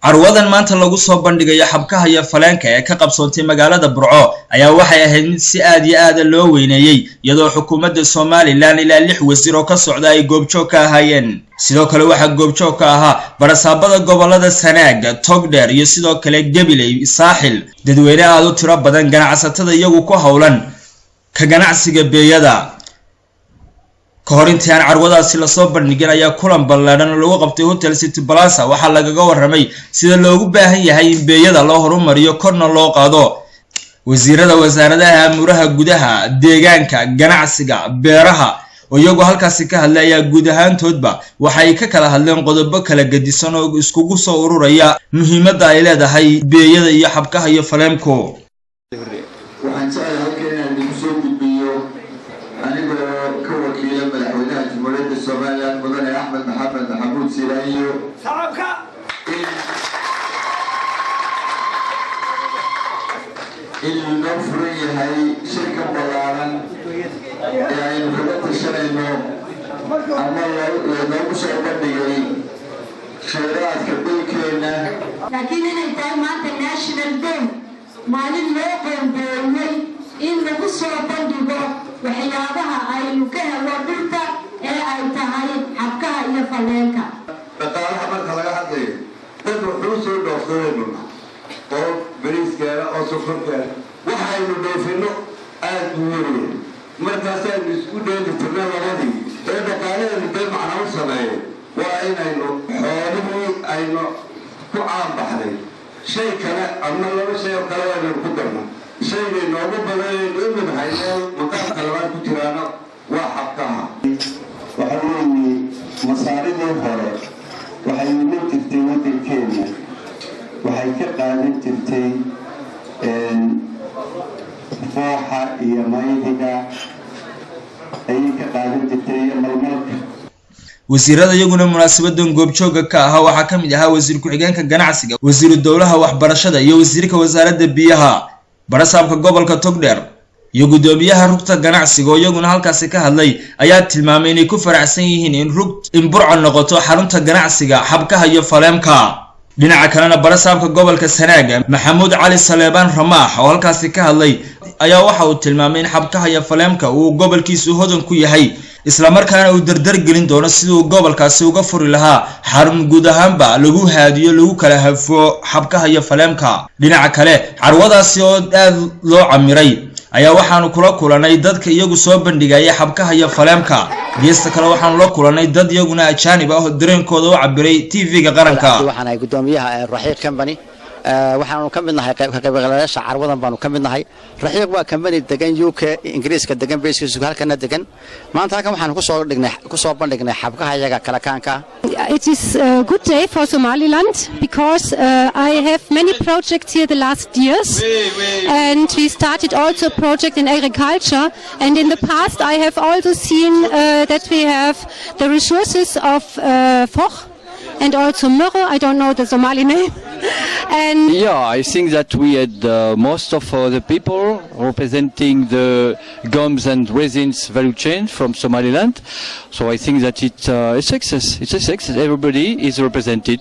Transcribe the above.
carwadan maanta lagu soo bandhigayo xabkaha iyo faleenka ee ka qabsoontay magaalada Burco ayaa waxay ahayd mid si aad iyo aad loo weyneeyay iyadoo xukuumadda Soomaaliland ilaa 6 wasiir oo ka socda ay goobjoog ka ahaayeen sidoo kale waxa goobjoog ka ahaa barasaabada gobolada Sanaag Togdheer iyo sidoo kale Gabiley Saaxil dadweyne aad u tiro badan ganacsatada iyagu ku hawlan ka ganacsiga beeyada كهورنتي عن عروضات سلسلة برنيجنا يا كلام بلادنا لو قبته هوتيل سيتي بلاسا وحلا جوا رمي سيد لو جبهه هي بيد الله رمريو كرنا الله قاضو وزارة مرها جودها ديجانك جناعسجا بيرها ويجوا هالكاسكة هلا يا جودهان تودبا وحيك كلا هلا قدبا كلا جديسنا اسكوجو صوروا ريا مهمة دايلة ده هي بيد يحبكها هي فلامكو الصوماليات مدن أحمد محمد محمود سيرانيو سلامك النفري هاي شركة بلارن يعني نقدر تشترينه أما لو مش أبدي خيرات كبير كنا لكن أنت ما international day ما للموقع بيني إن نقص وبندقه وحيابها أي مكان وبرتا أي تهاي حبكها إلى فلانكا. بقال حمد خلاص هذي. تدرو فلوس ودخلنا. أو بريس كذا أو سفر كذا. وحي ندفنه أدوري. مركزين نسكوده نتمنى هذه. إذا قال ندم معنا وصلنا. وأين إنه حالي إنه قام بحري. شيء كنا أما لو شيء كلا نقدرنا. شيء نوبة بدل من هاي مكان كلام كتيرانا وحبكها. وحنوني مصاري الهراء وحيوني تفتي ودي الكيمياء وحيكقالي تفتي فوحة إيا مايدقا أي كقالي تفتي ململك wasiirada iyaguna munaasabaddan goobjooga ka ah waxa kamid ahaa wasiir ku-xigeenka ganacsiga wasiir dawlaha waxbarashada iyo wasiirka wasaaradda biyaha barasaabka gobolka Togdheer iyo gudoomiyaha rugta ganacsiga iyaguna halkaas ka hadlay ayaa tilmaamay inay ku faraxsan yihiin in Burco noqoto xarunta ganacsiga xabkaha iyo faleemka dhinaca kalena barasaabka gobolka Sanaag Maxamuud Cali Saleebaan Ramaax oo halkaas ka hadlay ayaa waxa uu tilmaamay in xabkaha iyo faleemka uu gobolkiisu hodan ku yahay isla markaana uu dardar gelin doono sidoo gobolkaasi uga furi lahaa xarun guud ahaanba lagu haadiyo lagu kala hafo xabkaha iyo faleemka dhinaca kale carwadaasi oo aad loo camiray ayaa waxaanu kula kulanay dadka iyagu soo bandhigaya xabkaha iyo faleemka geesta kale waxaanu la kulanay dad iyaguna ajaanib ah oo dareenkooda u cabiray TV-ga qaranka waxaan ay gudoomiyaha Raxiiq Company waxaanu ka midnahay qaybgalayaasha carwadan baanu ka midnahay Raxiiq waa company degan UK Ingiriiska degan beeskiisu halkana degan maanta halkan waxaan ku soo bandhignay xabkaha iyaga kala kaanka. It is a good day for Somaliland because I have many projects here the last years and we started also a project in agriculture and in the past I have also seen that we have the resources of Foch and also Murro, I don't know the Somali name. And yeah, I think that we had most of the people representing the gums and resins value chain from Somaliland. So I think that it's a success. It's a success. Everybody is represented.